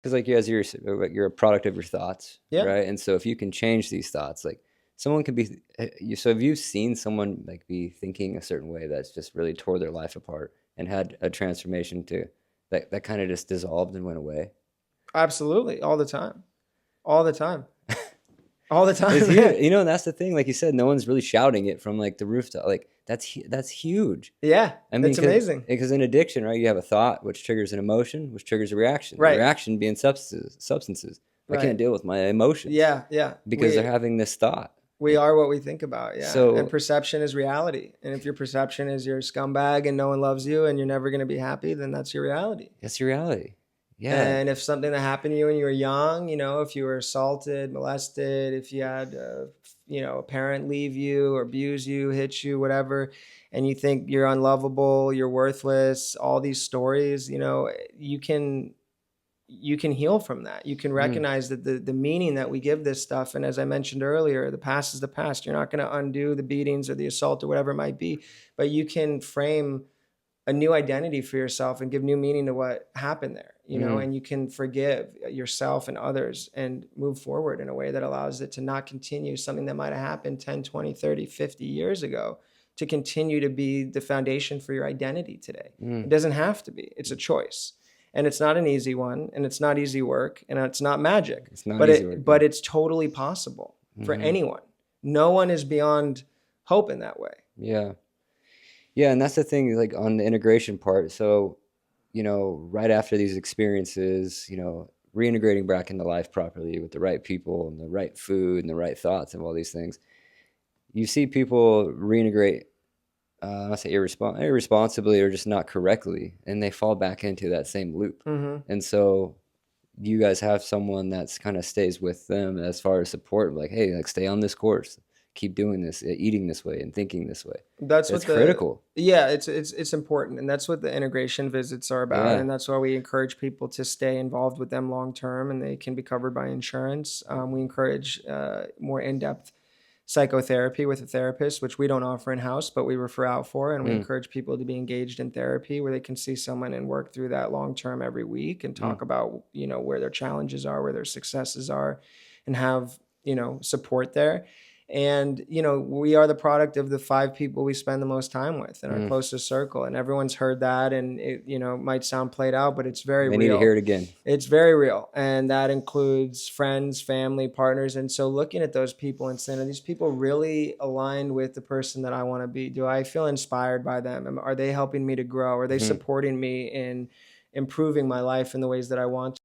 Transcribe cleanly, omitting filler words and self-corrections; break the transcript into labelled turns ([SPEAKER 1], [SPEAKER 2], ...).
[SPEAKER 1] because like you're a product of your thoughts,
[SPEAKER 2] Yeah.
[SPEAKER 1] right? And so if you can change these thoughts, like someone can be so have you seen someone like be thinking a certain way that's just really tore their life apart and had a transformation to that kind of just dissolved and went away?
[SPEAKER 2] Absolutely. All the time. All the time. All the
[SPEAKER 1] It's
[SPEAKER 2] time,
[SPEAKER 1] huge,
[SPEAKER 2] man.
[SPEAKER 1] you know, and that's the thing. Like you said, no one's really shouting it from like the rooftop. Like that's huge.
[SPEAKER 2] Yeah.
[SPEAKER 1] I mean,
[SPEAKER 2] It's amazing.
[SPEAKER 1] because in addiction, right, you have a thought which triggers an emotion, which triggers a reaction. The
[SPEAKER 2] Right.
[SPEAKER 1] reaction being substances. I can't
[SPEAKER 2] Right.
[SPEAKER 1] deal with my emotions
[SPEAKER 2] Yeah. Yeah.
[SPEAKER 1] because they're having this thought.
[SPEAKER 2] We are what we think about. Yeah. And
[SPEAKER 1] So
[SPEAKER 2] perception is reality. And if your perception is you're a scumbag and no one loves you and you're never going to be happy, then that's your reality.
[SPEAKER 1] that's your reality. Yeah.
[SPEAKER 2] And if something that happened to you when you were young, if you were assaulted, molested, if you had, a parent leave you or abuse you, hit you, whatever, and you think you're unlovable, you're worthless, all these stories, you can heal from that. You can
[SPEAKER 1] Mm,
[SPEAKER 2] recognize that the meaning that we give this stuff. And as I mentioned earlier, the past is the past. You're not going to undo the beatings or the assault or whatever it might be, but you can frame a new identity for yourself and give new meaning to what happened there,
[SPEAKER 1] mm.
[SPEAKER 2] and you can forgive yourself and others and move forward in a way that allows it to not continue something that might have happened 10, 20, 30, 50 years ago to continue to be the foundation for your identity today. It
[SPEAKER 1] Mm.
[SPEAKER 2] doesn't have to be. It's a choice. And it's not an easy one, and it's not easy work, and it's not magic,
[SPEAKER 1] It's not
[SPEAKER 2] but
[SPEAKER 1] easy work.
[SPEAKER 2] but it's totally possible for
[SPEAKER 1] Hmm.
[SPEAKER 2] anyone. No one is beyond hope in that way.
[SPEAKER 1] Yeah. Yeah, and that's the thing, like on the integration part. So, right after these experiences, reintegrating back into life properly with the right people and the right food and the right thoughts and all these things, you see people reintegrate, I say irresponsibly or just not correctly, and they fall back into that same loop.
[SPEAKER 2] Hmm.
[SPEAKER 1] And so you guys have someone that's kind of stays with them as far as support, like, hey, like stay on this course, keep doing this, eating this way and thinking this way.
[SPEAKER 2] That's
[SPEAKER 1] That's
[SPEAKER 2] what the
[SPEAKER 1] critical.
[SPEAKER 2] Yeah, it's important, and that's what the integration visits are about,
[SPEAKER 1] Yeah.
[SPEAKER 2] and that's why we encourage people to stay involved with them long term, and they can be covered by insurance. We encourage more in depth psychotherapy with a therapist, which we don't offer in house, but we refer out for, and we
[SPEAKER 1] Mm,
[SPEAKER 2] encourage people to be engaged in therapy where they can see someone and work through that long term every week and
[SPEAKER 1] mm,
[SPEAKER 2] talk about where their challenges are, where their successes are, and have support there. And we are the product of the 5 people we spend the most time with in our
[SPEAKER 1] mm.
[SPEAKER 2] closest circle, and everyone's heard that, and it might sound played out, but it's very
[SPEAKER 1] They need to hear
[SPEAKER 2] real.
[SPEAKER 1] it again.
[SPEAKER 2] It's very real, and that includes friends, family, partners. And so looking at those people and saying, are these people really aligned with the person that I want to be? Do I feel inspired by them? Are they helping me to grow? Are they
[SPEAKER 1] Mhm.
[SPEAKER 2] supporting me in improving my life in the ways that I want